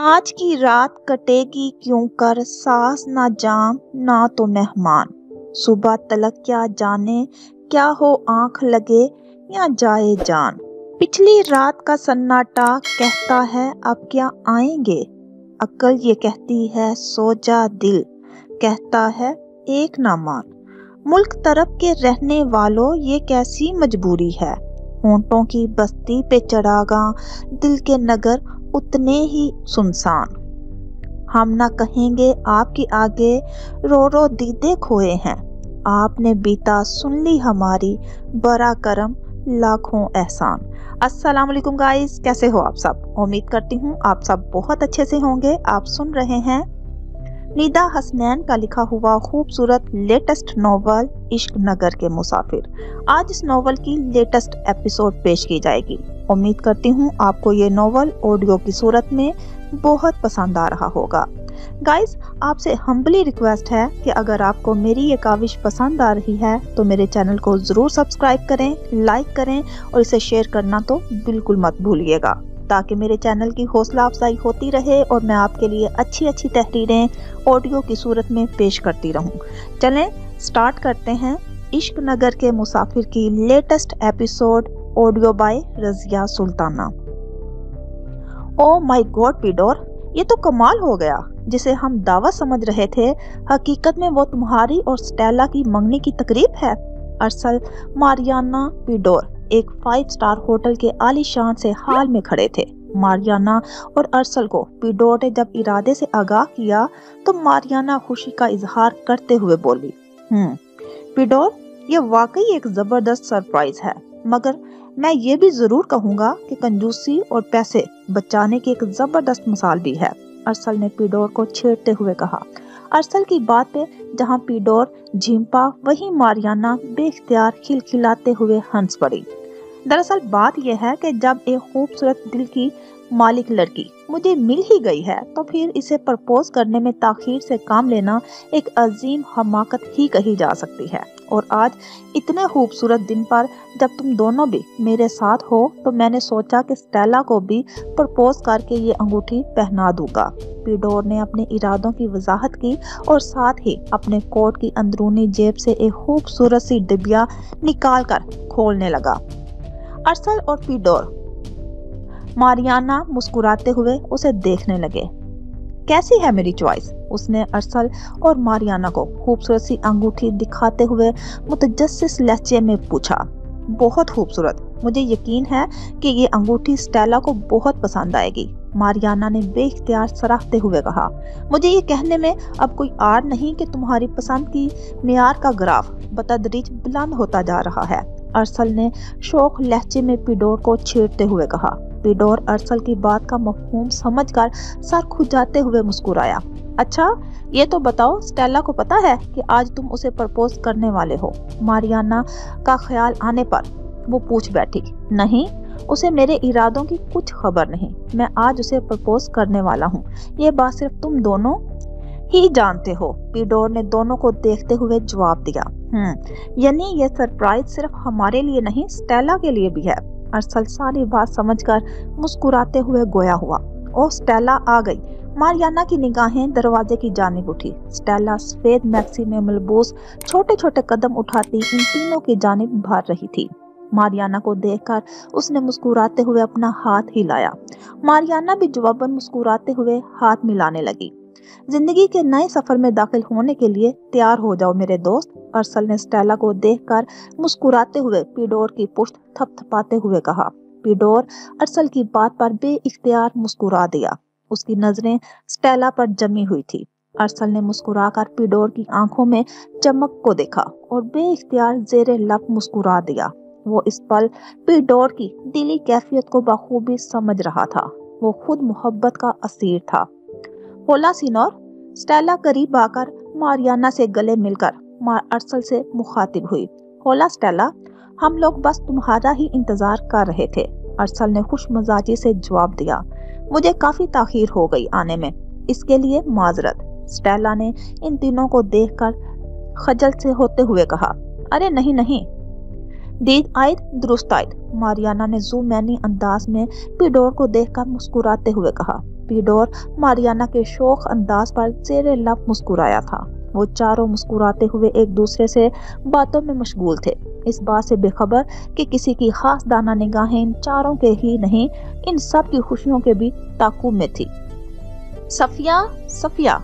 आज की रात कटेगी क्यों कर सास ना जाम ना तो मेहमान। सुबह तलक क्या जाने क्या हो आंख लगे या जाए जान। पिछली रात का सन्नाटा कहता है अब क्या आएंगे। अक्ल ये कहती है सो जा, दिल कहता है एक ना मान। मुल्क तरफ के रहने वालों ये कैसी मजबूरी है। होंठों की बस्ती पे चढ़ागा दिल के नगर उतने ही सुनसान। हम ना कहेंगे आपके आगे रो रो दीदे खोए हैं। आपने बीता सुन ली हमारी बड़ा करम लाखों एहसान। अस्सलाम वालेकुम गाइस, कैसे हो आप सब। उम्मीद करती हूँ आप सब बहुत अच्छे से होंगे। आप सुन रहे हैं निदा हसनैन का लिखा हुआ खूबसूरत लेटेस्ट नॉवल इश्क नगर के मुसाफिर। आज इस नॉवल की लेटेस्ट एपिसोड पेश की जाएगी। उम्मीद करती हूँ आपको ये नॉवल ऑडियो की सूरत में बहुत पसंद आ रहा होगा। गाइस, आपसे हम्बली रिक्वेस्ट है कि अगर आपको मेरी ये काविश पसंद आ रही है तो मेरे चैनल को जरूर सब्सक्राइब करें, लाइक करें और इसे शेयर करना तो बिल्कुल मत भूलिएगा, ताकि मेरे चैनल की हौसला अफजाई होती रहे और मैं आपके लिए अच्छी अच्छी तहरीरें ऑडियो की सूरत में पेश करती रहूं। चलें स्टार्ट करते हैं इश्क नगर के मुसाफिर की latest episode audio by Razia Sultana. Oh my God पीडोर, ये तो कमाल हो गया। जिसे हम दावा समझ रहे थे हकीकत में वो तुम्हारी और स्टेला की मंगनी की तकरीब है। अरसल मारियाना पीडोर एक 5 स्टार होटल के आलीशान से हाल में खड़े थे। मारियाना और अरसल को पीडोर ने जब इरादे से आगाह किया तो मारियाना खुशी का इजहार करते हुए बोली, पीडोर, ये वाकई एक जबरदस्त सरप्राइज है, मगर मैं ये भी जरूर कहूंगा कि कंजूसी और पैसे बचाने की एक जबरदस्त मिसाल भी है। अरसल ने पीडोर को छेड़ते हुए कहा। अरसल की बात पे जहां पीडोर झिंपा वहीं मारियाना बेख्तियार खिलखिलाते हुए हंस पड़ी। दरअसल बात यह है कि जब एक खूबसूरत दिल की मालिक लड़की मुझे मिल ही गई है तो फिर इसे प्रपोज करने में ताखीर से काम लेना एक अजीम हमाकत ही कही जा सकती है। और आज इतने खूबसूरत दिन पर जब तुम दोनों भी मेरे साथ हो तो मैंने सोचा कि स्टेला को भी प्रपोज करके ये अंगूठी पहना दूंगा। पीडोर ने अपने इरादों की वजाहत की और साथ ही अपने कोट की अंदरूनी जेब से एक खूबसूरत सी डिबिया निकाल कर खोलने लगा। अरसल और पीडोर मारियाना मुस्कुराते हुए उसे देखने लगे। कैसी है मेरी चॉइस? उसने अरसल और मारियाना को खूबसूरत सी अंगूठी दिखाते हुए मुतजस्सिस लहजे में पूछा। बहुत खूबसूरत, मुझे यकीन है कि ये अंगूठी स्टेला को बहुत पसंद आएगी, मारियाना ने बेख्तियार सराहते हुए कहा। मुझे ये कहने में अब कोई आड़ नहीं कि तुम्हारी पसंद की मियार का ग्राफ बतदरीज बुलंद होता जा रहा है, अरसल ने शौक लहजे में पीडोर को छेड़ते हुए कहा। पीडोर अरसल की बात का मफहूम समझकर सर खुजाते हुए मुस्कुराया। अच्छा, ये तो बताओ, स्टेला को पता है कि आज तुम उसे प्रपोज करने वाले हो? मारियाना का ख्याल आने पर वो पूछ बैठी। नहीं, उसे मेरे इरादों की कुछ खबर नहीं। मैं आज उसे प्रपोज करने वाला हूँ, ये बात सिर्फ तुम दोनों ही जानते हो, पीडोर ने दोनों को देखते हुए जवाब दिया। यानी ये सरप्राइज सिर्फ हमारे लिए नहीं, स्टेला के लिए भी है। अरसल सारी बात समझकर मुस्कुराते हुए गोया हुआ। ओ, स्टेला आ गई। मारियाना की निगाहें दरवाजे की जानिब उठी। स्टेला सफेद मैक्सी में मलबूस छोटे छोटे कदम उठाती इन तीनों की जानिब भाग रही थी। मारियाना को देखकर उसने मुस्कुराते हुए अपना हाथ हिलाया। मारियाना भी जवाबन मुस्कुराते हुए हाथ मिलाने लगी। जिंदगी के नए सफर में दाखिल होने के लिए तैयार हो जाओ मेरे दोस्त, अरसल ने स्टेला को देखकर मुस्कुराते हुए पीडोर की पुश्त थपथपाते हुए कहा। पीडोर अरसल की बात पर बेइख्तियार मुस्कुरा दिया। उसकी नजरें स्टेला पर जमी हुई थी। अरसल ने मुस्कुराकर पीडोर की आंखों में चमक को देखा और बेइख्तियार जेरे लब मुस्कुरा दिया। वो इस पल पीडोर की दिली कैफियत को बखूबी समझ रहा था। वो खुद मोहब्बत का असीर था। होला सीनोर, स्टेला करीब आकर मारियाना से गले मिलकर अरसल से मुखातिब हुई। होला स्टेला, हम लोग बस तुम्हारा ही इंतजार कर रहे थे, अरसल ने खुश मजाजी से जवाब दिया। मुझे काफी ताखीर हो गई आने में, इसके लिए माजरत, स्टेला ने इन तीनों को देखकर खजल से होते हुए कहा। अरे नहीं नहीं, दीद आयद दुरुस्त आयद, मारियाना ने ज़ुमैनी अंदाज में पीडोर को देखकर मुस्कुराते हुए कहा। पीडोर मारियाना के शौक अंदाज पर ज़ेरे लब मुस्कुराया था। वो चारों मुस्कुराते हुए एक दूसरे से बातों में मशगूल थे, इस बात से बेखबर कि किसी की खास दाना निगाहें इन चारों के ही नहीं, इन सब की खुशियों के भी ताक़ुब में थी। सफिया, सफिया,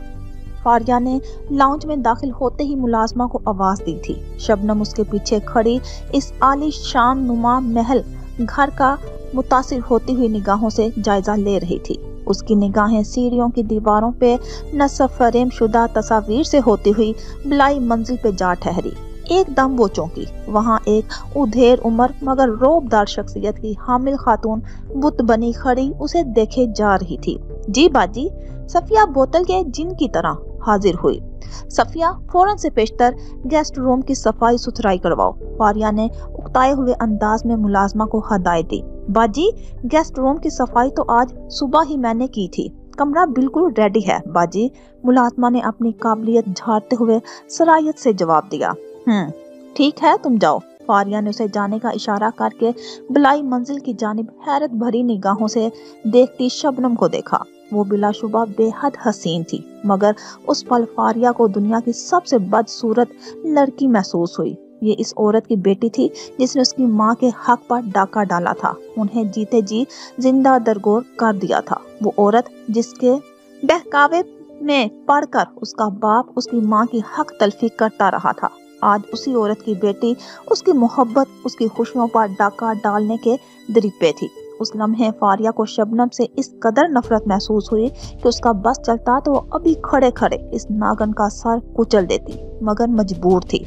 फारिया ने लाउंज में दाखिल होते ही मुलाजमा को आवाज दी थी। शबनम उसके पीछे खड़ी इस आली शान नुमा महल घर का मुतासिर होती हुई निगाहों से जायजा ले रही थी। उसकी निगाहें सीढ़ियों की दीवारों पे नस्ब फरेम शुदा तस्वीर से होती हुई बलाई मंजिल पे जा ठहरी। एकदम वो चौंकी। वहाँ एक उधेर उम्र मगर रोबदार शख्सियत की हामिल खातून बुत बनी खड़ी उसे देखे जा रही थी। जी बाजी, सफिया बोतल के जिन की तरह हाजिर हुई। सफिया, फौरन से पेशतर गेस्ट रूम की सफाई सुथराई करवाओ। फारिया ने उकताए हुए अंदाज में मुलाजमा को हदायत दी। बाजी, गेस्ट रूम की सफाई तो आज सुबह ही मैंने की थी, कमरा बिल्कुल रेडी है बाजी, मुलाजमा ने अपनी काबिलियत झाड़ते हुए सरायत से जवाब दिया। ठीक है, तुम जाओ। फारिया ने उसे जाने का इशारा करके बलाई मंजिल की जानिब हैरत भरी निगाहों से देखती शबनम को देखा। वो बिलाशुबा बेहद हसीन थी, मगर उस पल फारिया को दुनिया की सबसे बदसूरत लड़की महसूस हुई। ये इस औरत की बेटी थी जिसने उसकी माँ के हक पर डाका डाला था, उन्हें जीते जी जिंदा दरगोर कर दिया था। वो औरत जिसके बहकावे में पढ़कर उसका बाप उसकी माँ की हक तलफी करता रहा था, आज उसी औरत की बेटी उसकी मोहब्बत, उसकी खुशियों पर डाका डालने के दरिपे थी। उस लम्हे फारिया को शबनम से इस कदर नफरत महसूस हुई कि उसका बस चलता तो वो अभी खड़े खड़े इस नागन का सर कुचल देती, मगर मजबूर थी।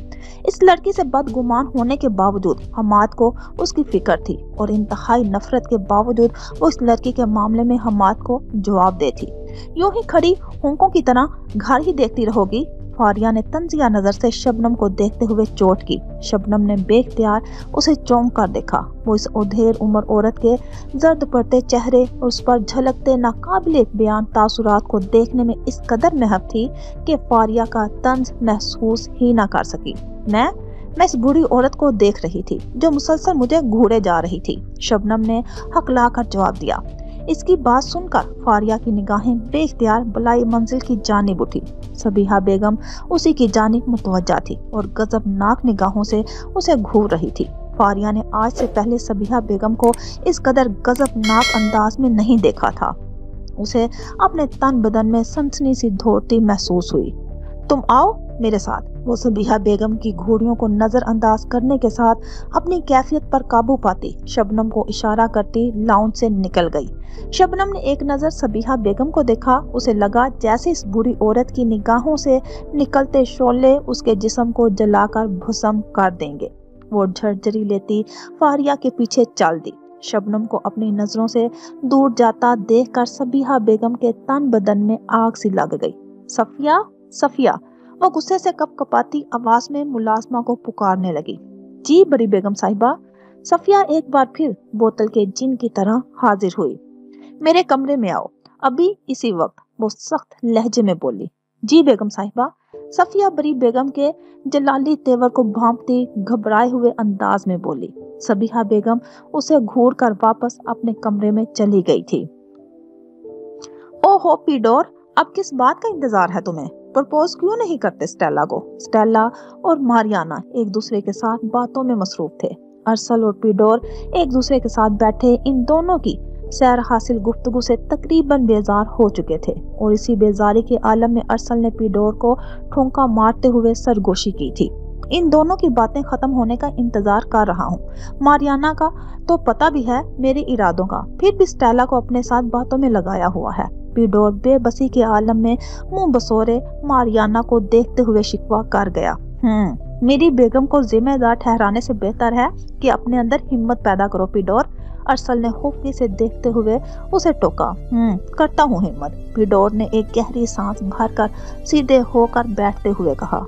इस लड़की से बदगुमान होने के बावजूद हमाद को उसकी फिक्र थी और इंतहाई नफरत के बावजूद वो इस लड़की के मामले में हमाद को जवाब देती। यूं ही खड़ी होंकों की तरह घर ही देखती रहोगी? फारिया ने तंजिया नजर से शबनम को देखते हुए चोट की। शबनम ने बेख्तियार उसे चौंक कर देखा। वो इस उधेर उम्र औरत के जर्द पड़ते चेहरे और उस पर झलकते नाकाबिले बयान तासुरात को देखने में इस कदर महव थी कि फारिया का तंज महसूस ही ना कर सकी। मैं इस बूढ़ी औरत को देख रही थी जो मुसलसल मुझे घूरे जा रही थी, शबनम ने हकला कर जवाब दिया। इसकी बात सुनकर फारिया की निगाहें बेख्तियार बलाई मंजिल की जानिब उठी। सबीहा बेगम उसी की जानिब मुतवज्जा थी और गजबनाक निगाहों से उसे घूर रही थी। फारिया ने आज से पहले सबीहा बेगम को इस कदर गजबनाक अंदाज में नहीं देखा था। उसे अपने तन बदन में सनसनी सी दौड़ती महसूस हुई। तुम आओ मेरे साथ। वो सबीहा बेगम की घोड़ियों को नजरअंदाज करने के साथ अपनी कैफियत पर काबू पाती शबनम को इशारा करती लाउंज से निकल गई। शबनम ने एक नजर सबीहा बेगम को देखा। उसे लगा जैसे इस बुरी औरत की निगाहों से निकलते शोले उसके जिस्म को जलाकर भस्म कर देंगे। वो झरझरी लेती फारिया के पीछे चल दी। शबनम को अपनी नजरों से दूर जाता देखकर सबीहा बेगम के तन बदन में आग सी लग गई। सफिया, सफिया, वो गुस्से से कपकपाती आवाज में मुलाजमा को पुकारने लगी। जी बड़ी बेगम साहिबा। सफिया एक बार फिर बोतल के जिन की तरह हाजिर हुई। मेरे कमरे में आओ अभी इसी वक्त, वो सख्त लहजे में बोली। जी बेगम साहिबा। सफिया बड़ी बेगम के जलाली तेवर को भांपती घबराए हुए अंदाज में बोली। सबीहा बेगम उसे घूर कर वापस अपने कमरे में चली गई थी। ओहो पीडोर, अब किस बात का इंतजार है तुम्हें? प्रपोज क्यों नहीं करते स्टेला को? स्टेला और मारियाना एक दूसरे के साथ बातों में मसरूफ थे। अरसल और पीडोर एक दूसरे के साथ बैठे इन दोनों की सैर हासिल गुफ्तगू से तकरीबन बेजार हो चुके थे और इसी बेजारी के आलम में अरसल ने पीडोर को ठोंका मारते हुए सरगोशी की थी। इन दोनों की बातें खत्म होने का इंतजार कर रहा हूँ। मारियाना का तो पता भी है मेरे इरादों का, फिर भी स्टेला को अपने साथ बातों में लगाया हुआ है। पीडोर बेबसी के आलम में मुंह बसोरे मारियाना को देखते हुए शिकवा कर गया। मेरी बेगम को जिम्मेदार ठहराने से बेहतर है कि अपने अंदर हिम्मत पैदा करो पीडोर। अरसल ने खुफी से देखते हुए उसे टोका। करता हूँ हिम्मत। पीडोर ने एक गहरी सांस भरकर सीधे होकर बैठते हुए कहा।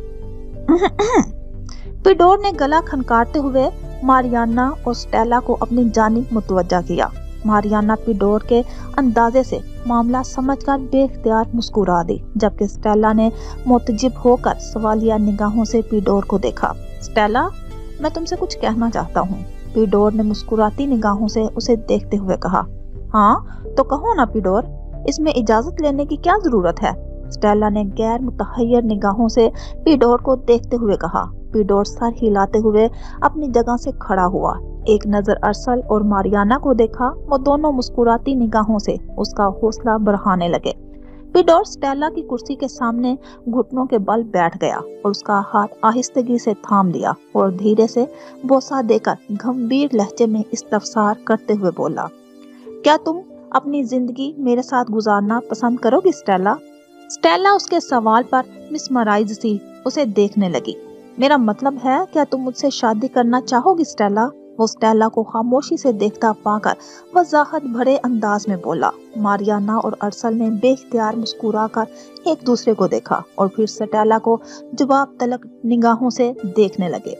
पीडोर ने गला खनकारते हुए मारियाना और स्टेला को अपनी जानिब मुतवज्जा किया। मारियाना पीडोर के अंदाजे से मामला समझकर बेख्तियार मुस्कुरा दी, जबकि स्टेला ने मुतजिब होकर सवालिया निगाहों से पीडोर को देखा। स्टेला, मैं तुमसे कुछ कहना चाहता हूँ। पीडोर ने मुस्कुराती निगाहों से उसे देखते हुए कहा। हाँ तो कहो ना पीडोर, इसमें इजाजत लेने की क्या जरूरत है? स्टेला ने गैर मुतहय्यर निगाहों से पीडोर को देखते हुए कहा। पीडोर सर हिलाते हुए अपनी जगह से खड़ा हुआ। एक नजर अरसल और मारियाना को देखा। वो दोनों मुस्कुराती निगाहों से उसका हौसला बढ़ाने लगे। पीडोर स्टेला की कुर्सी के सामने घुटनों के बल बैठ गया और उसका हाथ आहिस्तगी से थाम लिया और धीरे से बोसा देकर गंभीर लहजे में इस्तफसार करते हुए बोला, क्या तुम अपनी जिंदगी मेरे साथ गुजारना पसंद करोगी स्टेला? स्टेला उसके सवाल पर मिसमराइज सी उसे देखने लगी। मेरा मतलब है, क्या तुम मुझसे शादी करना चाहोगी स्टेला? वो स्टेला को खामोशी से देखता पाकर वजाहत भरे अंदाज में बोला। मारियाना और अरसल ने बेख्तियार मुस्कुराकर एक दूसरे को देखा और फिर स्टेला को जवाब तलब निगाहों से देखने लगे।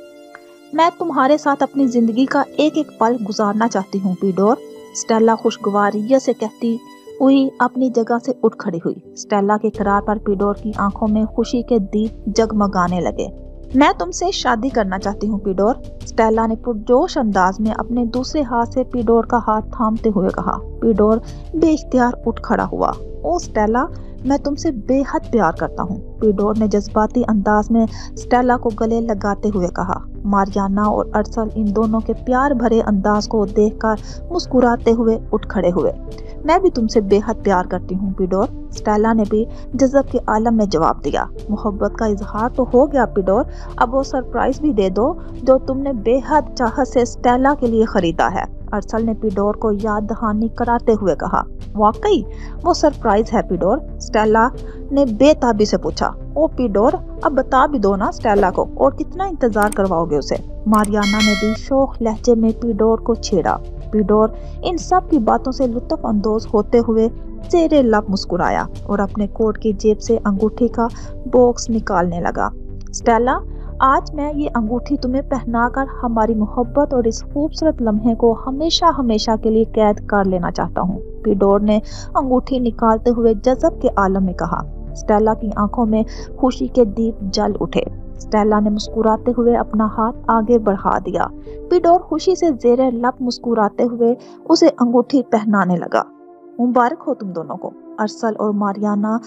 मैं तुम्हारे साथ अपनी जिंदगी का एक एक पल गुजारना चाहती हूँ पीडोर, स्टेला खुशगवारियत से कहती हुई अपनी जगह से उठ खड़ी हुई। स्टेला के करार पर पीडोर की आंखों में खुशी के दीप जगमगाने लगे। मैं तुमसे शादी करना चाहती हूँ पीडोर, स्टेला ने पुरजोश अंदाज में अपने दूसरे हाथ से पीडोर का हाथ थामते हुए कहा। पीडोर बेख्तियार उठ खड़ा हुआ। ओ स्टेला, मैं तुमसे बेहद प्यार करता हूँ, पीडोर ने जज्बाती अंदाज में स्टेला को गले लगाते हुए कहा। मारियाना और अरसल इन दोनों के प्यार भरे अंदाज को देखकर मुस्कुराते हुए उठ खड़े हुए। मैं भी तुमसे बेहद प्यार करती हूँ पीडोर, स्टेला ने भी जज़ब के आलम में जवाब दिया। मोहब्बत का इजहार तो हो गया पीडोर, अब वो सरप्राइज भी दे दो जो तुमने बेहद चाहत से स्टेला के लिए खरीदा है, अरसल ने पीडोर को याद दहानी कराते हुए कहा। वाकई वो सरप्राइज है पीडोर, स्टेला ने बेताबी से पूछा। ओ पीडोर, अब बता भी दो ना स्टेला को, और कितना इंतजार करवाओगे उसे? मारियाना ने भी शौक लहजे में पीडोर को छेड़ा। पीडोर इन सब की बातों से लुत्फ अंदोज होते हुए चेहरे लब मुस्कुराया और अपने कोट की जेब से अंगूठी का बॉक्स निकालने लगा। स्टेला, आज मैं ये अंगूठी तुम्हें पहनाकर हमारी मोहब्बत और इस खूबसूरत लम्हे को हमेशा हमेशा के लिए कैद कर लेना चाहता हूँ, पीडोर ने अंगूठी निकालते हुए जज़ब के आलम में कहा। स्टेला की आंखों में खुशी के दीप जल उठे। स्टेला ने मुस्कुराते हुए अपना हाथ आगे बढ़ा दिया। पीडोर खुशी से जेरे लब मुस्कुराते हुए उसे अंगूठी पहनाने लगा। मुबारक हो तुम दोनों को, अरसल और मारियाना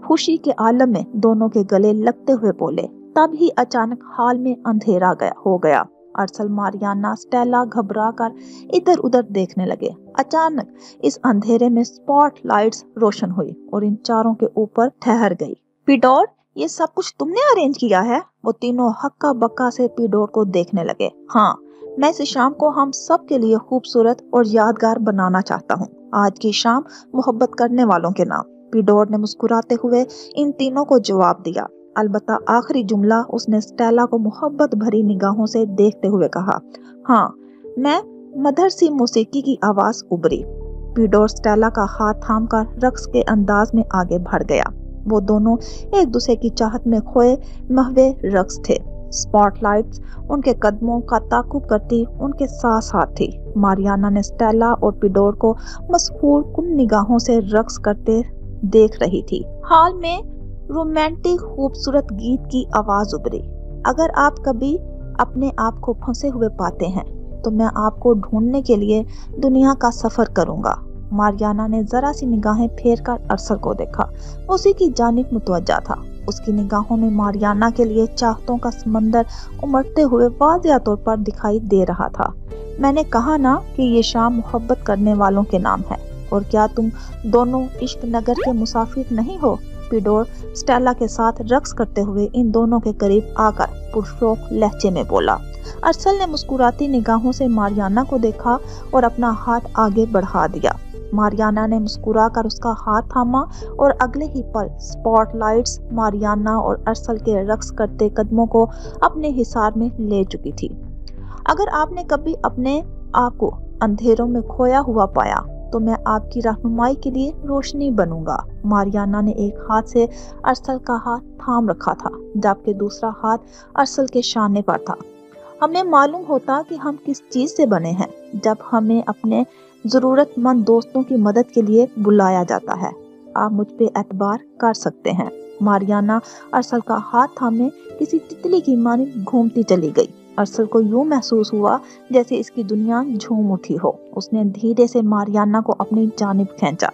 खुशी के आलम में दोनों के गले लगते हुए बोले। तब ही अचानक हाल में अंधेरा हो गया। अरसल, मारियाना, स्टेला घबरा कर इधर उधर देखने लगे। अचानक इस अंधेरे में स्पॉट लाइट्स रोशन हुई और इन चारों के ऊपर ठहर गई। पीडोर, ये सब कुछ तुमने अरेंज किया है? वो तीनों हक्का बक्का से पीडोर को देखने लगे। हाँ, मैं इस शाम को हम सब के लिए खूबसूरत और यादगार बनाना चाहता हूँ। आज की शाम मोहब्बत करने वालों के नाम, पीडोर ने मुस्कुराते हुए इन तीनों को जवाब दिया। अलबत्ता आखिरी जुमला उसने स्टेला को मोहब्बत भरी निगाहों से देखते हुए कहा। हाँ, मैं मधुर सी मौसीकी की आवाज उभरी। पीडोर स्टेला का हाथ थामकर रक्स के अंदाज में आगे बढ़ गया। वो दोनों एक दूसरे की चाहत में खोए महवे रक्स थे। स्पॉटलाइट्स उनके कदमों का ताकुब करती उनके साथ साथ थी। मारियाना ने स्टेला और पीडोर को मसहूर कुन निगाहों से रक्स करते देख रही थी। हाल में रोमांटिक खूबसूरत गीत की आवाज उभरी। अगर आप कभी अपने आप को फंसे हुए पाते हैं तो मैं आपको ढूंढने के लिए दुनिया का सफर करूंगा। मारियाना ने जरा सी निगाहें फेर कर अरसल को देखा। उसी की जानिब मुतवज्जा था। उसकी निगाहों में मारियाना के लिए चाहतों का समंदर उमड़ते हुए वाज़िया तौर पर दिखाई दे रहा था। मैंने कहा ना कि ये शाम मोहब्बत करने वालों के नाम है, और क्या तुम दोनों इश्क नगर के मुसाफिर नहीं हो? पीडोर स्टेला के साथ रक्स करते हुए इन दोनों के करीब आकर पुरशौक लहजे में बोला। अरसल ने मुस्कुराती निगाहों से मारियाना को देखा और अपना हाथ आगे बढ़ा दिया। मारियाना ने मुस्कुराकर उसका हाथ थामा और अगले ही पल स्पॉटलाइट्स मारियाना और अरसल के रक्स करते कदमों को अपने हिसार में ले चुकी थी। अगर आपने कभी अपने आप को अंधेरों में खोया हुआ पाया तो मैं आपकी रहनुमाई के लिए रोशनी बनूंगा। मारियाना ने एक हाथ से अरसल का हाथ थाम रखा था, जबकि दूसरा हाथ अरसल के शाने पर था। हमें मालूम होता कि हम किस चीज से बने हैं जब हमें अपने जरूरतमंद दोस्तों की मदद के लिए बुलाया जाता है। आप मुझ पे एतबार कर सकते हैं। मारियाना अरसल का हाथ थामे किसी तितली की मानिंद घूमती चली गई। अरसल को यूं महसूस हुआ जैसे इसकी दुनिया झूम उठी हो। उसने धीरे से मारियाना को अपनी जानिब खींचा।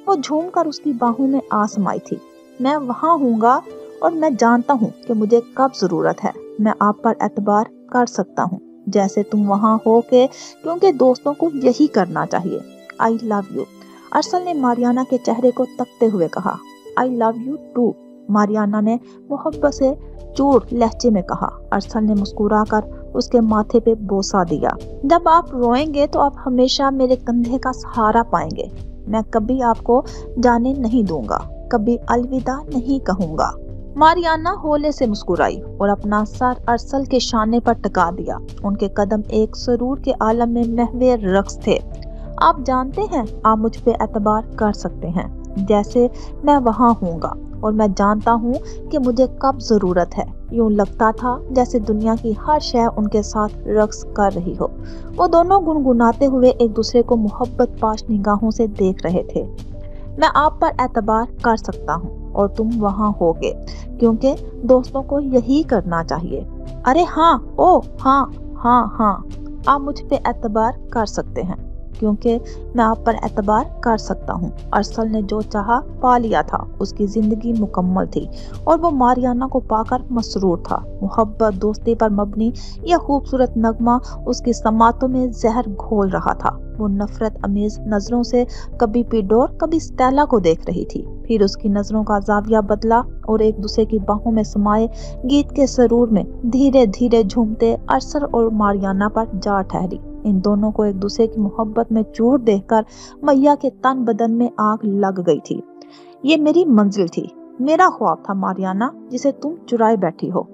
वो झूम कर उसकी बाहों में आ समाई थी। मैं वहाँ हूँगा और मैं जानता हूँ कि मुझे कब जरूरत है। मैं आप पर एतबार कर सकता हूँ जैसे तुम वहाँ हो के, क्योंकि दोस्तों को यही करना चाहिए। आई लव यू। अरसल ने मारियाना के चेहरे को तकते हुए कहा। I love you too, Mariana ने मोहब्बत से चूर लहजे में कहा। अरसल ने मुस्कुराकर उसके माथे पे बोसा दिया। जब आप रोएंगे तो आप हमेशा मेरे कंधे का सहारा पाएंगे। मैं कभी आपको जाने नहीं दूंगा, कभी अलविदा नहीं कहूंगा। मारियाना होले से मुस्कुराई और अपना सर अरसल के शाने पर टिका दिया। उनके कदम एक सरूर के आलम में महवे रक्स थे। आप जानते हैं, आप मुझ पे एतबार कर सकते हैं जैसे मैं वहाँ हूँगा, और मैं जानता हूँ कि मुझे कब जरूरत है। यूं लगता था जैसे दुनिया की हर शय उनके साथ रक्स कर रही हो। वो दोनों गुनगुनाते हुए एक दूसरे को मोहब्बत पाश निगाहों से देख रहे थे। मैं आप पर एतबार कर सकता हूँ और तुम वहाँ होगे, क्योंकि दोस्तों को यही करना चाहिए। अरे हाँ, ओ हाँ हाँ हाँ, आप मुझ पे एतबार कर सकते हैं क्योंकि मैं आप पर एतबार कर सकता हूँ। अरसल ने जो चाहा पा लिया था। उसकी जिंदगी मुकम्मल थी और वो मारियाना को पाकर मसरूर था। मोहब्बत, दोस्ती पर मबनी यह खूबसूरत नगमा उसकी समातों में जहर घोल रहा था। वो नफरत अमीज नजरों से कभी पिडोर कभी स्टेला को देख रही थी। फिर उसकी नजरों का जाविया बदला और एक दूसरे की बाहों में समाये गीत के सरूर में धीरे धीरे झूमते अरसल और मारियाना पर जा ठहरी। इन दोनों को एक दूसरे की मोहब्बत में चूर देखकर मैया के तन बदन में आग लग गई थी। ये मेरी मंजिल थी, मेरा ख्वाब था मारियाना, जिसे तुम चुराए बैठी हो।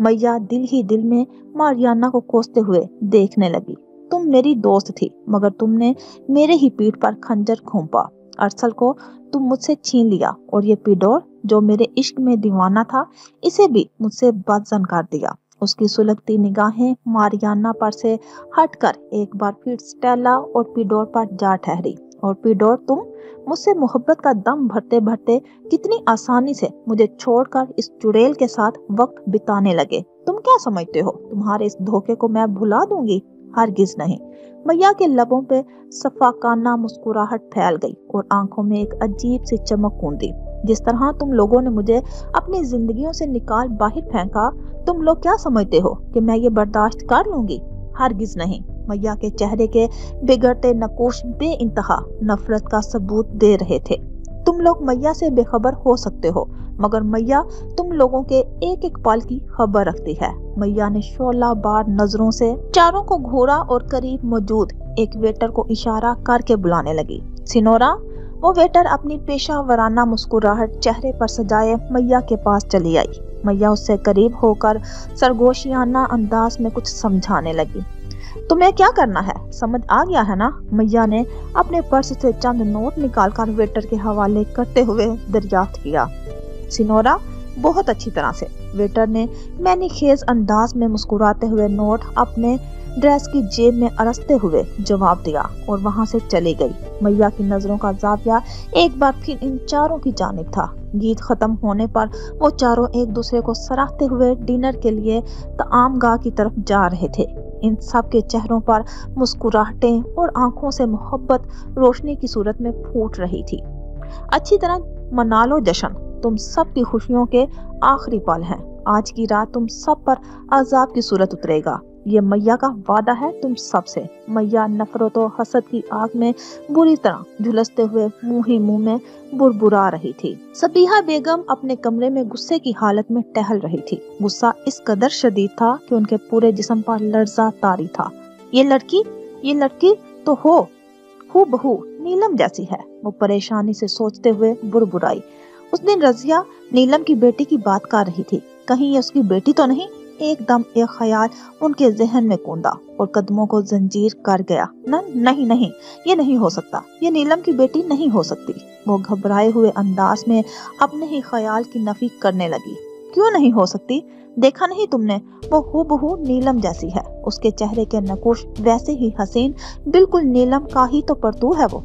मैया दिल ही दिल में मारियाना को कोसते हुए देखने लगी। तुम मेरी दोस्त थी, मगर तुमने मेरे ही पीठ पर खंजर घोंपा। अरसल को तुम मुझसे छीन लिया और ये पिडोर जो मेरे इश्क में दीवाना था, इसे भी मुझसे बदजन कर दिया। उसकी सुलगती निगाहें मारियाना पर से हटकर एक बार फिर स्टेला और पिडोर पर जा ठहरी। और पिडोर, तुम मुझसे मोहब्बत का दम भरते भरते कितनी आसानी से मुझे छोड़कर इस चुड़ैल के साथ वक्त बिताने लगे। तुम क्या समझते हो तुम्हारे इस धोखे को मैं भुला दूंगी? हरगिज नहीं। मैया के लबों पे सफाकाना मुस्कुराहट फैल गई और आंखों में एक अजीब सी चमक कूंदी। जिस तरह तुम लोगों ने मुझे अपनी जिंदगियों से निकाल बाहर फेंका, तुम लोग क्या समझते हो कि मैं ये बर्दाश्त कर लूंगी? हरगिज नहीं। मैया के चेहरे के बिगड़ते नकोश बेइंतहा नफरत का सबूत दे रहे थे। तुम लोग मैया से बेखबर हो सकते हो, मगर मैया तुम लोगों के एक एक पल की खबर रखती है। मैया ने शोला बार नजरों से चारों को घूरा और करीब मौजूद एक वेटर को इशारा करके बुलाने लगी। सिनोरा। वो वेटर अपनी पेशा वराना मुस्कुराहट चेहरे पर सजाए मैया के पास चली आई। मैया उससे करीब होकर सरगोशियाना अंदाज में कुछ समझाने लगी। तुम्हें क्या करना है, समझ आ गया है ना? मैया ने अपने पर्स से चंद नोट निकालकर वेटर के हवाले करते हुए दरियाफ्त किया। सिनोरा, बहुत अच्छी तरह से। वेटर ने मैनीखेज अंदाज में मुस्कुराते हुए नोट अपने ड्रेस की जेब में अरसते हुए जवाब दिया और वहां से चली गई। मैया की नजरों का जाविया एक बार फिर इन चारों की जानिब था। गीत खत्म होने पर वो चारों एक दूसरे को सराहते हुए डिनर के लिए तआमगाह की तरफ जा रहे थे। इन सब के चेहरों पर मुस्कुराहटें और आंखों से मोहब्बत रोशनी की सूरत में फूट रही थी। अच्छी तरह मना लो जश्न, तुम सब की खुशियों के आखिरी पल हैं। आज की रात तुम सब पर अजाब की सूरत उतरेगा, ये मैया का वादा है तुम सब से। मैया नफरत और हसद की आग में बुरी तरह झुलसते हुए मुंह ही मुंह में बुरबुरा रही थी। सबीहा बेगम अपने कमरे में गुस्से की हालत में टहल रही थी। गुस्सा इस कदर शदीद था कि उनके पूरे जिस्म पर लर्जा तारी था। ये लड़की तो हूबहू नीलम जैसी है, वो परेशानी से सोचते हुए बुरबुराई। उस दिन रजिया नीलम की बेटी की बात कर रही थी। कहीं ये उसकी बेटी तो नहीं? एकदम एक ख्याल उनके जहन में कूदा और कदमों को जंजीर कर गया। नहीं, ये नहीं हो सकता, ये नीलम की बेटी नहीं हो सकती। वो घबराए हुए अंदाज में अपने ही ख्याल की नफी करने लगी। क्यों नहीं हो सकती? देखा नहीं तुमने, वो हूबहू नीलम जैसी है। उसके चेहरे के नकुश वैसे ही हसीन, बिल्कुल नीलम का ही तो परतू है वो।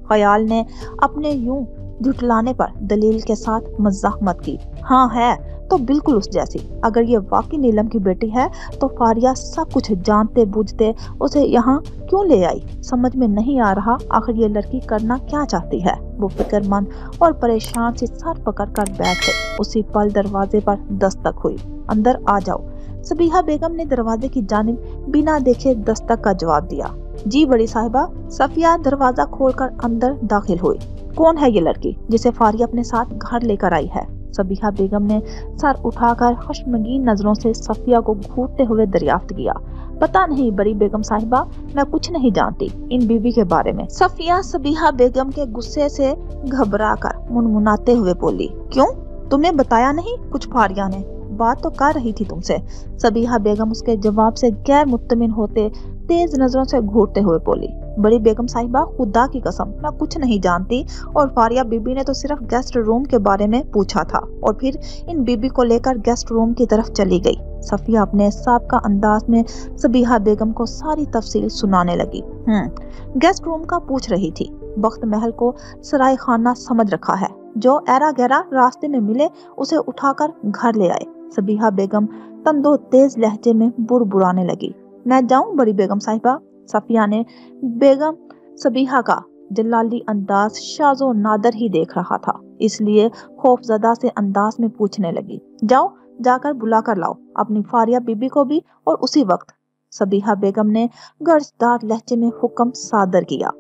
ख्याल ने अपने यूं झुठलाने पर दलील के साथ मज़ाहमत की। हाँ है तो बिल्कुल उस जैसी। अगर ये वाकई नीलम की बेटी है तो फारिया सब कुछ जानते बूझते उसे यहाँ क्यों ले आई? समझ में नहीं आ रहा आखिर ये लड़की करना क्या चाहती है। वो फिक्रमंद और परेशान से सर पकड़कर बैठ गई। उसी पल दरवाजे पर दस्तक हुई। अंदर आ जाओ। सबीहा बेगम ने दरवाजे की जानिब बिना देखे दस्तक का जवाब दिया। जी बड़ी साहिबा। सफिया दरवाजा खोलकर अंदर दाखिल हुई। कौन है ये लड़की जिसे फारिया अपने साथ घर लेकर आई है? सबीहा बेगम ने सर उठाकर खश्मगीन नजरों से सफिया को घूरते हुए दरियाफ्त किया। पता नहीं बड़ी बेगम साहिबा, मैं कुछ नहीं जानती इन बीवी के बारे में। सफिया सबीहा बेगम के गुस्से से घबराकर मुनमुनाते हुए बोली। क्यों, तुम्हें बताया नहीं कुछ? फारिया ने बात तो कर रही थी तुमसे। सबीहा बेगम उसके जवाब से गैर मुत्तमिन होते तेज नजरों से घूरते हुए बोली। बड़ी बेगम साहिबा, खुदा की कसम मैं कुछ नहीं जानती, और फारिया बीबी ने तो सिर्फ गेस्ट रूम के बारे में पूछा था और फिर इन बीबी को लेकर गेस्ट रूम की तरफ चली गई। सफिया अपने साबका अंदाज में सबीहा बेगम को सारी तफसील सुनाने लगी। गेस्ट रूम का पूछ रही थी। बख्त महल को सराय खाना समझ रखा है। जो ऐरा गहरा रास्ते में मिले उसे उठाकर घर ले आए। सबीहा बेगम तंदो तेज लहजे में बुड़बुड़ाने लगी। मैं जाऊं बड़ी बेगम साहिबा? सफिया ने बेगम सबीहा का जलाली अंदाज शाजो नादर ही देख रहा था, इसलिए खौफजदा से अंदाज में पूछने लगी। जाओ, जाकर बुला कर लाओ अपनी फारिया बीबी को भी। और उसी वक्त सबीहा बेगम ने गर्जदार लहजे में हुक्म सादर किया।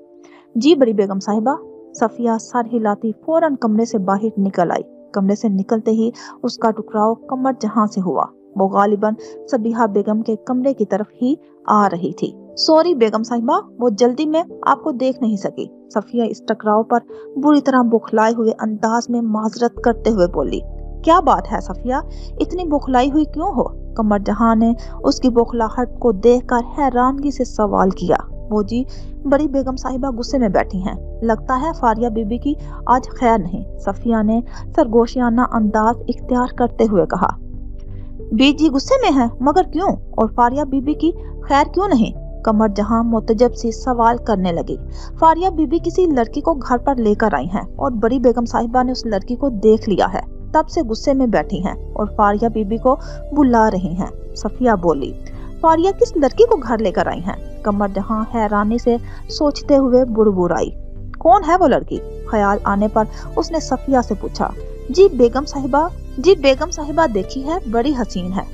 जी बड़ी बेगम साहिबा। सफिया सर हिलाती फौरन कमरे से बाहर निकल आई। कमरे से निकलते ही उसका टुकराव कमर जहां से हुआ वो गालिबन सबीहा बेगम के कमरे की तरफ ही आ रही थी। सॉरी बेगम साहिबा, वो जल्दी में आपको देख नहीं सकी। सफिया इस टकराव पर बुरी तरह बौखलाए हुए अंदाज में माजरत करते हुए बोली। क्या बात है सफिया, इतनी बौखलाई हुई क्यों हो? कमर जहां ने उसकी बौखलाहट को देखकर हैरानगी से सवाल किया। वो जी बड़ी बेगम साहिबा गुस्से में बैठी हैं। लगता है फारिया बीबी की आज खैर नहीं। सफिया ने सरगोशियाना अंदाज इख्तियार करते हुए कहा। बीजी गुस्से में है, मगर क्यों? और फारिया बीबी की खैर क्यों नहीं? कमर जहां मुतजब सी सवाल करने लगी। फारिया बीबी किसी लड़की को घर पर लेकर आई हैं और बड़ी बेगम साहिबा ने उस लड़की को देख लिया है, तब से गुस्से में बैठी हैं और फारिया बीबी को बुला रही हैं। सफिया बोली। फारिया किस लड़की को घर लेकर आई हैं? कमर जहां हैरानी से सोचते हुए बुड़बुड़ाई। कौन है वो लड़की? ख्याल आने पर उसने सफिया से पूछा। जी बेगम साहिबा देखी है, बड़ी हसीन है।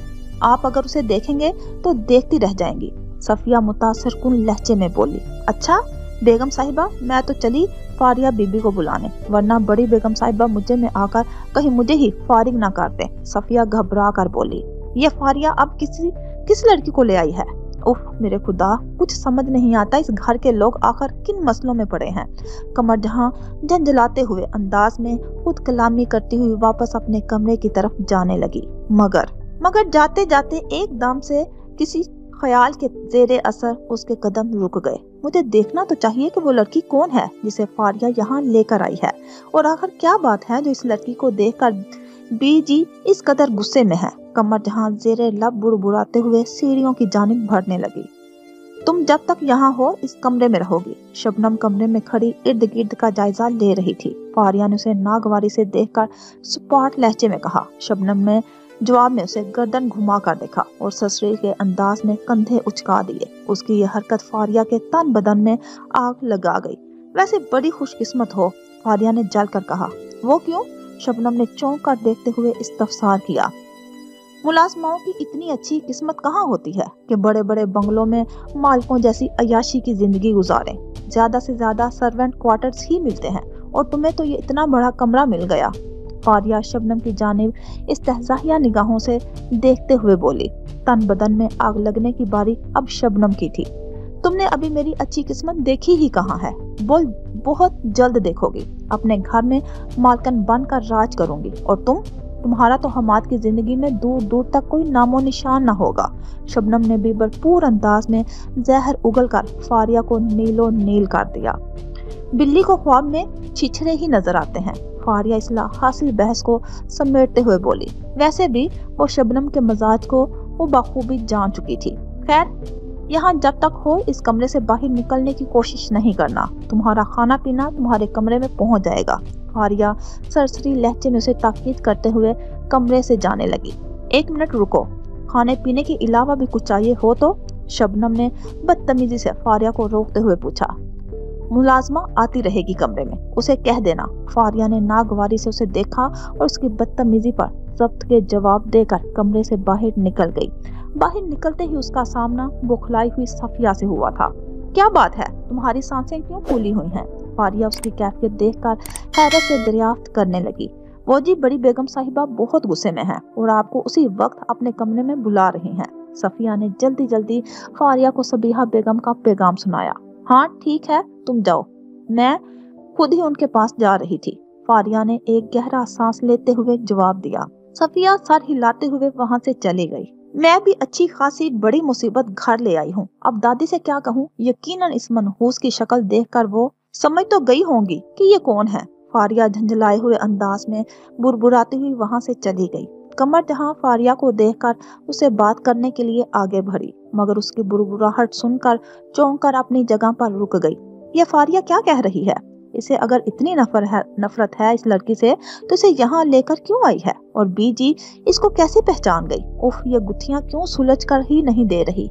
आप अगर उसे देखेंगे तो देखती रह जाएंगी। सफिया मुतासर कुन लहजे में बोली। अच्छा बेगम साहिबा, मैं तो चली फारिया बीबी को बुलाने, वरना बड़ी बेगम साहिबा मुझे में आकर कहीं मुझे ही फारिग ना कर दे। सफिया घबरा कर बोली। ये फारिया अब किस लड़की को ले आई है? उफ मेरे खुदा, कुछ समझ नहीं आता इस घर के लोग आखिर किन मसलों में पड़े हैं। कमर जहां झंझलाते हुए अंदाज में खुद कलामी करती हुई वापस अपने कमरे की तरफ जाने लगी। मगर जाते जाते एकदम से किसी ख्याल के जेरे असर उसके कदम रुक गए। मुझे देखना तो चाहिए कि वो लड़की कौन है जिसे फारिया यहाँ लेकर आई है, और आखिर क्या बात है जो इस लड़की को देखकर बीजी इस कदर गुस्से में है। कमर जहां जेरे लब बुड़बुड़ाते हुए सीढ़ियों की जानिब बढ़ने लगी। तुम जब तक यहाँ हो इस कमरे में रहोगी। शबनम कमरे में खड़ी इर्द गिर्द का जायजा ले रही थी। फारिया ने उसे नागवारी से देखकर सपाट लहजे में कहा। शबनम ने जवाब में उसे गर्दन घुमा कर देखा और ससुर के अंदाज में कंधे उचका दिए। उसकी यह हरकत फारिया के तन बदन में आग लगा गई। वैसे बड़ी खुशकिस्मत हो, फारिया ने जल कर कहा। वो क्यों? शबनम ने चौंक कर देखते हुए इस्तफसार किया। मुलाजमाओं की इतनी अच्छी किस्मत कहाँ होती है कि बड़े बड़े बंगलों में मालिकों जैसी अयाशी की जिंदगी गुजारें। ज्यादा से ज्यादा सर्वेंट क्वार्टर्स ही मिलते हैं, और तुम्हें तो ये इतना बड़ा कमरा मिल गया। फारिया शबनम की जानिब इस्तेहज़ाहिया निगाहों से देखते हुए बोली। तन बदन में आग लगने की बारी अब शबनम की थी। तुमने अभी मेरी अच्छी किस्मत देखी ही कहाँ है? बहुत जल्द देखोगी। अपने घर में मालकन बनकर राज करूंगी, और तुम्हारा तो हमाद की जिंदगी में दूर दूर तक कोई नामो निशान न होगा। शबनम ने भी भरपूर अंदाज में जहर उगल कर फारिया को नीलो नील कर दिया। बिल्ली को ख्वाब में छिछरे ही नजर आते हैं। फारिया इस्लाह हासिल बहस को समेटते हुए बोली। वैसे भी वो शबनम के मजाज को वो बखूबी जान चुकी थी। खैर, यहाँ जब तक हो इस कमरे से बाहर निकलने की कोशिश नहीं करना। तुम्हारा खाना पीना तुम्हारे कमरे में पहुँच जाएगा। फारिया सरसरी लहजे में उसे ताकीद करते हुए कमरे से जाने लगी। 1 मिनट रुको, खाने पीने के अलावा भी कुछ चाहिए हो तो? शबनम ने बदतमीजी से फारिया को रोकते हुए पूछा। मुलाजमा आती रहेगी कमरे में, उसे कह देना। फारिया ने नागवारी से उसे देखा और उसकी बदतमीजी पर जब्त के जवाब देकर कमरे से बाहर निकल गई। बाहर निकलते ही उसका सामना बौखलाई हुई सफिया से हुआ था। क्या बात है, तुम्हारी सांसें क्यों फूली हुई हैं? फारिया उसकी कैफियत देखकर हैरत से दरियाफ्त करने लगी। वो जी, बड़ी बेगम साहिबा बहुत गुस्से में है और आपको उसी वक्त अपने कमरे में बुला रही हैं। सफिया ने जल्दी जल्दी फारिया को सबीहा बेगम का पैगाम सुनाया। हाँ ठीक है, तुम जाओ, मैं खुद ही उनके पास जा रही थी। फारिया ने एक गहरा सांस लेते हुए जवाब दिया। सफिया सर हिलाते हुए वहाँ से चली गई। मैं भी अच्छी खासी बड़ी मुसीबत घर ले आई हूँ, अब दादी से क्या कहूँ? यकीनन इस मनहूस की शक्ल देखकर वो समझ तो गई होंगी कि ये कौन है। फारिया झंझलाए हुए अंदाज में बुरबुराती हुई वहाँ से चली गई। कमर जहाँ फारिया को देखकर उसे बात करने के लिए आगे बढ़ी, मगर उसकी बुरबुराहट सुनकर चौंक कर अपनी जगह पर रुक गई। ये फारिया क्या कह रही है? इसे अगर इतनी नफरत है इस लड़की से तो इसे यहाँ लेकर क्यों आई है? और बीजी इसको कैसे पहचान गई? उफ, ये गुत्थियां क्यों सुलझ कर ही नहीं दे रही?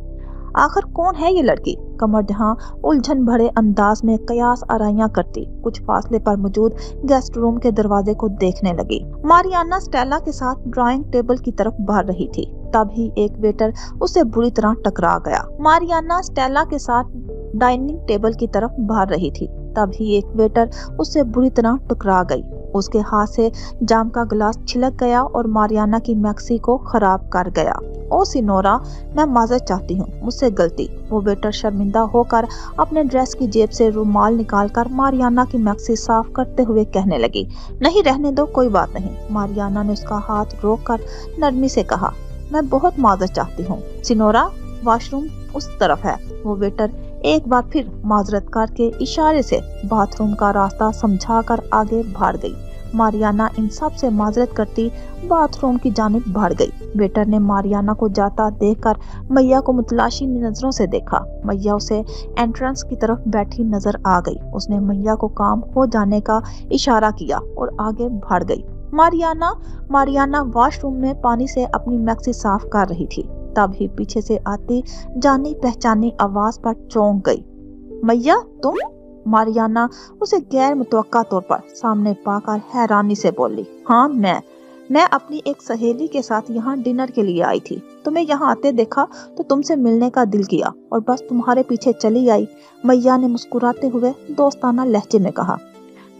आखिर कौन है ये लड़की? कमर जहाँ उलझन भरे अंदाज में कयास आराइयां करती कुछ फासले पर मौजूद गेस्ट रूम के दरवाजे को देखने लगी। मारियाना स्टेला के साथ ड्राइंग टेबल की तरफ बढ़ रही थी, तभी एक वेटर उससे बुरी तरह टकरा गया। मारियाना स्टेला के साथ डाइनिंग टेबल की तरफ बढ़ रही थी, तभी एक वेटर उससे बुरी तरह टकरा गई। उसके हाथ से जाम का गिलास छिलक गया और मारियाना की मैक्सी को खराब कर गया। ओ सिनोरा, मैं माजरत चाहती हूँ, मुझसे गलती। वो वेटर शर्मिंदा होकर अपने ड्रेस की जेब से रुमाल निकालकर मारियाना की मैक्सी साफ करते हुए कहने लगी। नहीं, रहने दो, कोई बात नहीं। मारियाना ने उसका हाथ रोककर नरमी से कहा, मैं बहुत माजरत चाहती हूँ सिनोरा, वॉशरूम उस तरफ है। वो वेटर एक बार फिर माजरत करके इशारे से बाथरूम का रास्ता समझाकर आगे बढ़ गई। मारियाना इन सब से माजरत करती बाथरूम की जानिब बढ़ गई। वेटर ने मारियाना को जाता देखकर मैया को मुतलाशी नजरों से देखा। मैया उसे एंट्रेंस की तरफ बैठी नजर आ गई। उसने मैया को काम हो जाने का इशारा किया और आगे बढ़ गई। मारियाना वॉशरूम में पानी से अपनी मैक्सी साफ कर रही थी, तभी पीछे से आती जानी पहचानी आवाज पर चौंक गई। मैया, तुम? मारियाना उसे गैर मुतवक्का तौर पर सामने पाकर हैरानी से बोली। हाँ, मैं अपनी एक सहेली के साथ यहाँ डिनर के लिए आई थी। तुम्हें यहाँ आते देखा तो तुमसे मिलने का दिल किया और बस तुम्हारे पीछे चली आई। मैया ने मुस्कुराते हुए दोस्ताना लहजे में कहा।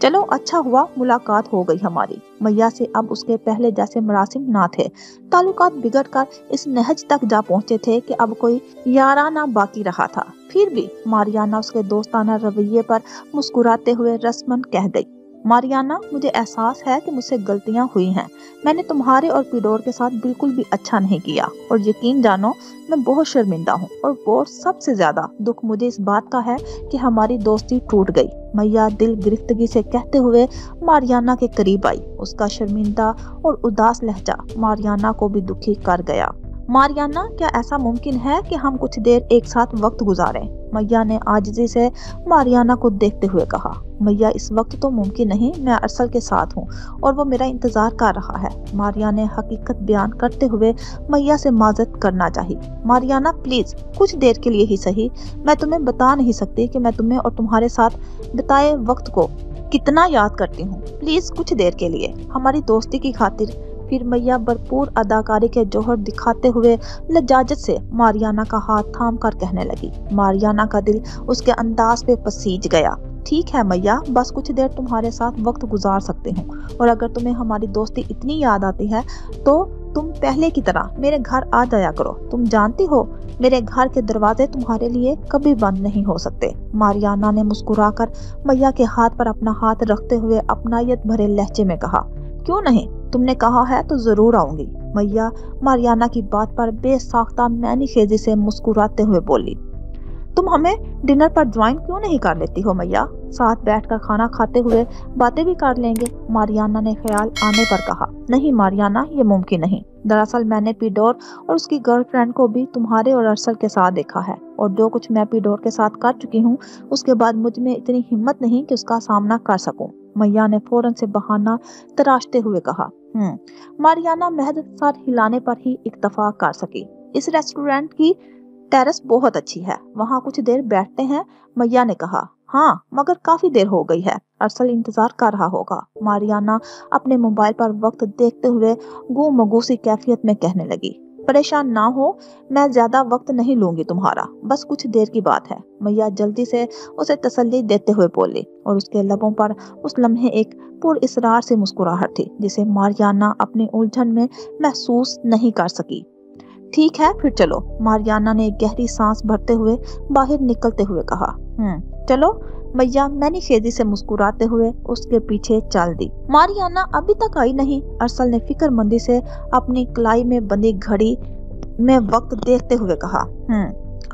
चलो, अच्छा हुआ मुलाकात हो गई हमारी। मैया से अब उसके पहले जैसे मरासिम ना थे। ताल्लुकात बिगड़कर इस नहज तक जा पहुंचे थे कि अब कोई याराना बाकी रहा था। फिर भी मारियाना उसके दोस्ताना रवैये पर मुस्कुराते हुए रस्मन कह गई। मारियाना, मुझे एहसास है कि मुझसे गलतियां हुई हैं। मैंने तुम्हारे और पिडोर के साथ बिल्कुल भी अच्छा नहीं किया और यकीन जानो मैं बहुत शर्मिंदा हूँ। और सबसे ज्यादा दुख मुझे इस बात का है कि हमारी दोस्ती टूट गई। मैया दिल गिरफ्तगी से कहते हुए मारियाना के करीब आई। उसका शर्मिंदा और उदास लहजा मारियाना को भी दुखी कर गया। मारियाना, क्या ऐसा मुमकिन है कि हम कुछ देर एक साथ वक्त गुजारें? मैया ने आजिज़ी से मारियाना को देखते हुए कहा। मैया, इस वक्त तो मुमकिन नहीं, मैं अरसल के साथ हूँ और वो मेरा इंतजार कर रहा है। मारिया ने हकीकत बयान करते हुए मैया से माजरत करना चाहिए। मारियाना, प्लीज कुछ देर के लिए ही सही, मैं तुम्हें बता नहीं सकती कि मैं तुम्हें और तुम्हारे साथ बिताए वक्त को कितना याद करती हूँ। प्लीज कुछ देर के लिए, हमारी दोस्ती की खातिर। फिर मैया भरपूर अदाकारी के जौहर दिखाते हुए लजाजत से मारियाना का हाथ थाम कर कहने लगी। मारियाना का दिल उसके अंदाज पे पसीज गया। ठीक है मैया, बस कुछ देर तुम्हारे साथ वक्त गुजार सकती हूँ और अगर तुम्हें हमारी दोस्ती इतनी याद आती है तो तुम पहले की तरह मेरे घर आ जाया करो। तुम जानती हो मेरे घर के दरवाजे तुम्हारे लिए कभी बंद नहीं हो सकते। मारियाना ने मुस्कुराकर मैया के हाथ पर अपना हाथ रखते हुए अपनायत भरे लहजे में कहा। क्यों नहीं, तुमने कहा है तो जरूर आऊंगी। मैया मारियाना की बात पर बेसाख्ता मैनी खेजी से मुस्कुराते हुए बोली। तुम हमें डिनर पर ज्वाइन क्यों नहीं कर लेती हो मैया? साथ बैठकर खाना खाते हुए बातें भी कर लेंगे। मारियाना ने ख्याल आने पर कहा। नहीं मारियाना, ये मुमकिन नहीं। दरअसल मैंने पिडोर और उसकी गर्लफ्रेंड को भी तुम्हारे और अरसल के साथ देखा है और जो कुछ मैं पिडोर के साथ कर चुकी हूँ उसके बाद मुझ में इतनी हिम्मत नहीं कि उसका सामना कर सकूं। मैया ने फौरन से बहाना तराशते हुए कहा। मारियाना महज सर हिलाने पर ही इत्तेफाक कर सकी। इस रेस्टोरेंट की टेरेस बहुत अच्छी है, वहाँ कुछ देर बैठते हैं, मैया ने कहा। हाँ, मगर काफी देर हो गई है, अरसल इंतजार कर रहा होगा, मारियाना अपने मोबाइल पर वक्त देखते हुए गुमगू सी कैफियत में कहने लगी। परेशान ना हो, मैं ज्यादा वक्त नहीं लूंगी तुम्हारा, बस कुछ देर की बात है, मैया जल्दी से उसे तसल्ली देते हुए बोली, और उसके लबों पर उस लम्हे एक पुरइसरार से मुस्कुराहट थी जिसे मारियाना अपनी उलझन में महसूस नहीं कर सकी। ठीक है, फिर चलो, मारियाना ने गहरी सांस भरते हुए बाहर निकलते हुए कहा। चलो, मैया मैनीखेजी से मुस्कुराते हुए उसके पीछे चल दी। मारियाना अभी तक आई नहीं, अरसल ने फिक्रमंदी से अपनी कलाई में बंधी घड़ी में वक्त देखते हुए कहा।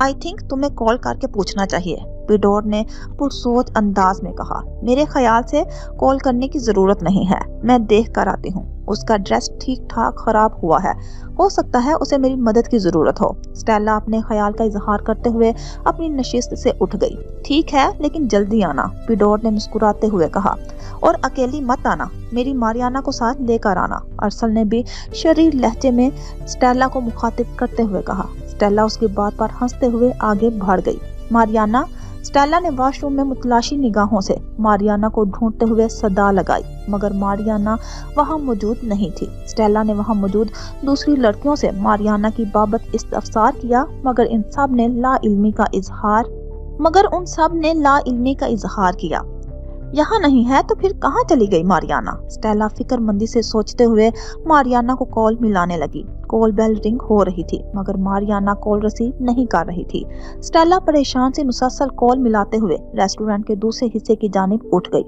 आई थिंक तुम्हें कॉल करके पूछना चाहिए, पिडोर ने पुरसोच अंदाज में कहा। मेरे ख्याल से कॉल करने की जरूरत नहीं है, मैं देख कर आती हूँ। उसका ड्रेस ठीक ठाक खराब हुआ है, हो सकता है उसे मेरी मदद की जरूरत हो। स्टेला अपने ख्याल का इजहार करते हुए अपनी नशिस्त से उठ गई। ठीक है, लेकिन जल्दी आना, पिडोर ने मुस्कुराते हुए कहा, और अकेली मत आना, मेरी मारियाना को साथ लेकर आना, अरसल ने भी शरीर लहजे में स्टेला को मुखातिब करते हुए कहा। स्टेला उसकी बात पर हंसते हुए आगे बढ़ गई। मारियाना, स्टेला ने वॉशरूम में मुतलाशी निगाहों से मारियाना को ढूंढते हुए सदा लगाई, मगर मारियाना वहां मौजूद नहीं थी। स्टेला ने वहां मौजूद दूसरी लड़कियों से मारियाना की बाबत इस्तफसार किया, मगर उन सब ने लाइल्मी का इजहार किया। यहाँ नहीं है तो फिर कहाँ चली गई मारियाना? स्टेला फिक्रमंदी से सोचते हुए मारियाना को कॉल मिलाने लगी। कॉल बेल रिंग हो रही थी, मगर मारियाना कॉल रिसीव नहीं कर रही थी। स्टेला परेशान से मुसलसल कॉल मिलाते हुए रेस्टोरेंट के दूसरे हिस्से की जानिब उठ गई।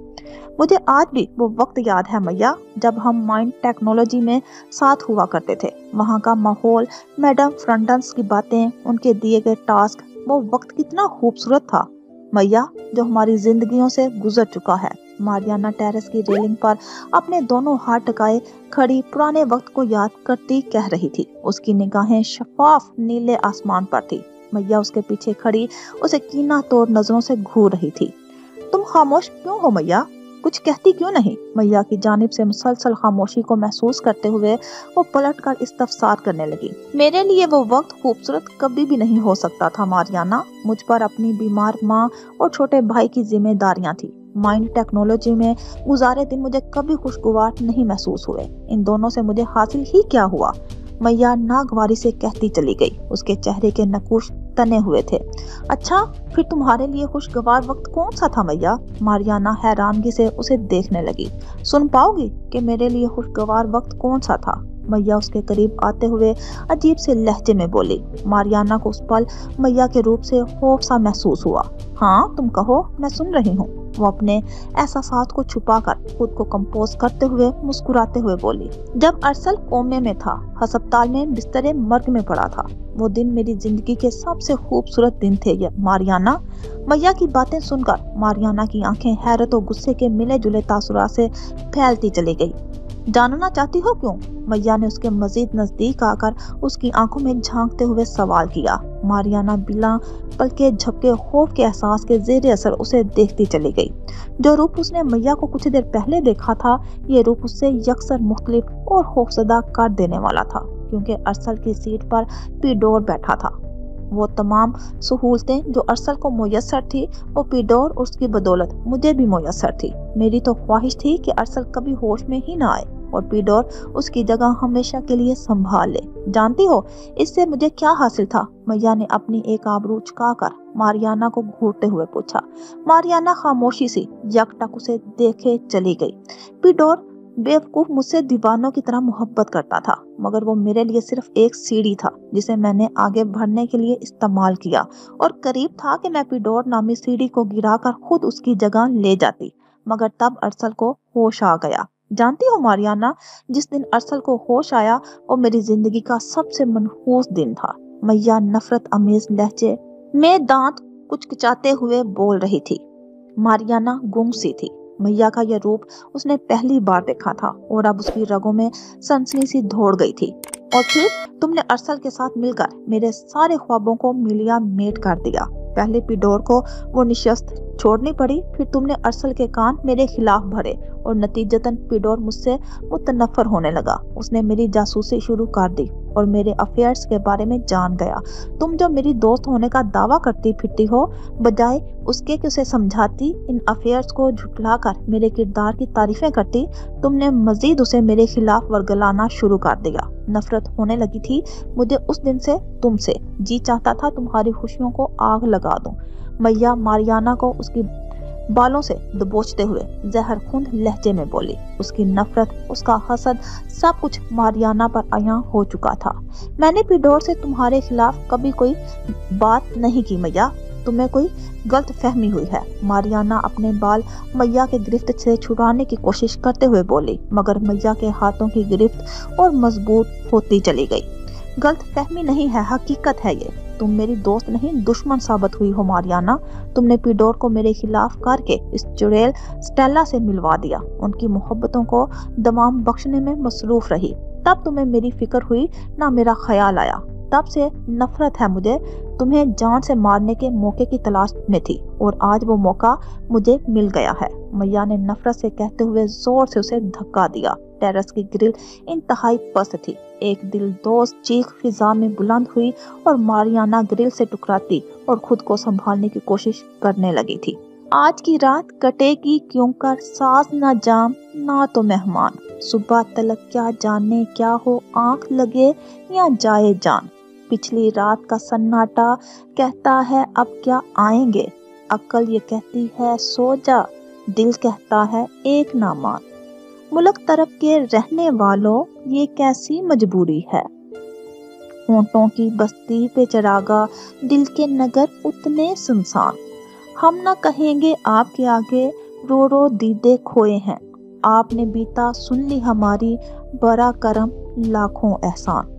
मुझे आज भी वो वक्त याद है मैया, जब हम माइंड टेक्नोलॉजी में साथ हुआ करते थे। वहाँ का माहौल, मैडम फ्रंटन्स की बातें, उनके दिए गए टास्क, वो वक्त कितना खूबसूरत था मैया, जो हमारी जिंदगियों से गुजर चुका है। मारियाना टेरेस की रेलिंग पर अपने दोनों हाथ टकाए खड़ी पुराने वक्त को याद करती कह रही थी। उसकी निगाहें शफाफ नीले आसमान पर थी। मैया उसके पीछे खड़ी उसे कीना तोड़ नजरों से घूर रही थी। तुम खामोश क्यों हो मैया? कुछ कहती क्यों नहीं? मैया की जानिब से मुसलसल खामोशी को महसूस करते हुए वो पलटकर इस्तफसार करने लगी। मेरे लिए वो वक्त खूबसूरत कभी भी नहीं हो सकता था मारियाना। मुझ पर अपनी बीमार माँ और छोटे भाई की जिम्मेदारियां थी। माइंड टेक्नोलॉजी में गुजारे दिन मुझे कभी खुशगवार नहीं महसूस हुए। इन दोनों से मुझे हासिल ही क्या हुआ? मैया नागवारी से कहती चली गई। उसके चेहरे के नकुश तने हुए थे। अच्छा, फिर तुम्हारे लिए खुशगवार वक्त कौन सा था मैया? मारियाना हैरानगी से उसे देखने लगी। सुन पाओगी कि मेरे लिए खुशगवार वक्त कौन सा था? मैया उसके करीब आते हुए अजीब से लहजे में बोली। मारियाना को उस पल मैया के रूप से खौफ सा महसूस हुआ। हाँ, तुम कहो, मैं सुन रही हूँ। वो अपने एहसासात को छुपाकर खुद को कंपोज करते हुए मुस्कुराते हुए बोली। जब अरसल कोमे में था, अस्पताल में बिस्तरे मर्ग में पड़ा था, वो दिन मेरी जिंदगी के सबसे खूबसूरत दिन थे ये मारियाना। मैया की बातें सुनकर मारियाना की आंखें हैरत और गुस्से के मिले जुले तासुरात से फैलती चली गई। जानना चाहती हो क्यों? मैया ने उसके मजीद नजदीक आकर उसकी आंखों में झांकते हुए सवाल किया। मारियाना बिना पलके झपके खौफ के एहसास के जेर असर उसे देखती चली गई। जो रूप उसने मैया को कुछ देर पहले देखा था, ये रूप उससे यकसर मुख्तलिफ और खौफजदा कर देने वाला था, क्योंकि अरसल की सीट पर पिडोर बैठा था। वो तमाम सहूलतें जो अरसल को मुयस्सर थी, वो पिडोर और उसकी बदौलत मुझे भी मुयस्सर थी। मेरी तो ख्वाहिश थी कि अरसल कभी होश में ही ना आए और पिडोर उसकी जगह हमेशा के लिए संभाल ले। जानती हो इससे मुझे क्या हासिल था? मैया ने अपनी एक आबरू झुकाकर मारियाना को घूरते हुए पूछा। मारियाना खामोशी से यकटक उसे देखे चली गई। पिडोर बेवकूफ मुझसे दीवानों की तरह मोहब्बत करता था, मगर वो मेरे लिए सिर्फ एक सीढ़ी था जिसे मैंने आगे बढ़ने के लिए इस्तेमाल किया, और करीब था कि मैं पिडोर नामी सीढ़ी को गिराकर खुद उसकी जगह ले जाती, मगर तब अरसल को होश आ गया। जानती हो मारियाना, जिस दिन अरसल को होश आया वो मेरी जिंदगी का सबसे मनहूस दिन था। मैया नफरत अमेज लहजे में दांत कुचकुचाते हुए बोल रही थी। मारियाना गुम सी थी। मैया का यह रूप उसने पहली बार देखा था और अब उसकी रगों में सनसनी सी दौड़ गई थी। और फिर तुमने अरसल के साथ मिलकर मेरे सारे ख्वाबों को मिलिया मेट कर दिया। पहले पिडोर को वो निशस्त छोड़नी पड़ी, फिर तुमने अरसल के कान मेरे खिलाफ भरे और नतीजतन पिडोर मुझसे मुतनफर होने लगा। उसने मेरी जासूसी शुरू कर दी और मेरे अफेयर्स के बारे में जान गया। तुम जो मेरी दोस्त होने का दावा करती फिरती हो, बजाय उसके कि उसे समझाती, इन अफेयर्स को झुठलाकर मेरे किरदार की तारीफें करती, तुमने मजीद उसे मेरे खिलाफ वर्गलाना शुरू कर दिया। नफरत होने लगी थी मुझे उस दिन से तुमसे। जी चाहता था तुम्हारी खुशियों को आग लगा दूं। मैया मारियाना को उसकी बालों से दबोचते हुए जहर खुंद लहजे में बोली। उसकी नफरत, उसका हसद, सब कुछ मारियाना पर आया हो चुका था। मैंने पिडोर से तुम्हारे खिलाफ कभी कोई बात नहीं की मैया, तुम्हें कोई गलत फहमी हुई है। मारियाना अपने बाल मैया के गिरफ्त से छुड़ाने की कोशिश करते हुए बोली, मगर मैया के हाथों की गिरफ्त और मजबूत होती चली गई। गलत फहमी नहीं है, हकीकत है ये। तुम मेरी दोस्त नहीं दुश्मन साबित हुई हो मारियाना। तुमने पिडोर को मेरे खिलाफ करके इस चुड़ैल स्टेला से मिलवा दिया, उनकी मोहब्बतों को दमाम बख्शने में मसरूफ रही। तब तुम्हें मेरी फिक्र हुई, ना मेरा ख्याल आया। तब से नफरत है मुझे, तुम्हें जान से मारने के मौके की तलाश में थी और आज वो मौका मुझे मिल गया है। मैया ने नफरत से कहते हुए जोर से उसे धक्का दिया। टेरेस की ग्रिल इंतहाई पस्त थी। एक दिलदोज चीख फिजा में बुलंद हुई और मारियाना ग्रिल से टकराती और खुद को संभालने की कोशिश करने लगी थी। आज की रात कटेगी क्यों कर सास ना जाम ना तो मेहमान, सुबह तलक क्या जाने क्या हो आंख लगे या जाए जान। पिछली रात का सन्नाटा कहता है अब क्या आएंगे, अक्ल ये कहती है सो जा, दिल कहता है एक ना मान। मुल्क तरफ के रहने वालों ये कैसी मजबूरी है, होंठों की बस्ती पे चरागा, दिल के नगर उतने सुनसान। हम न कहेंगे आपके आगे रो रो दीदे खोए हैं, आपने बीता सुन ली हमारी, बड़ा करम लाखों एहसान।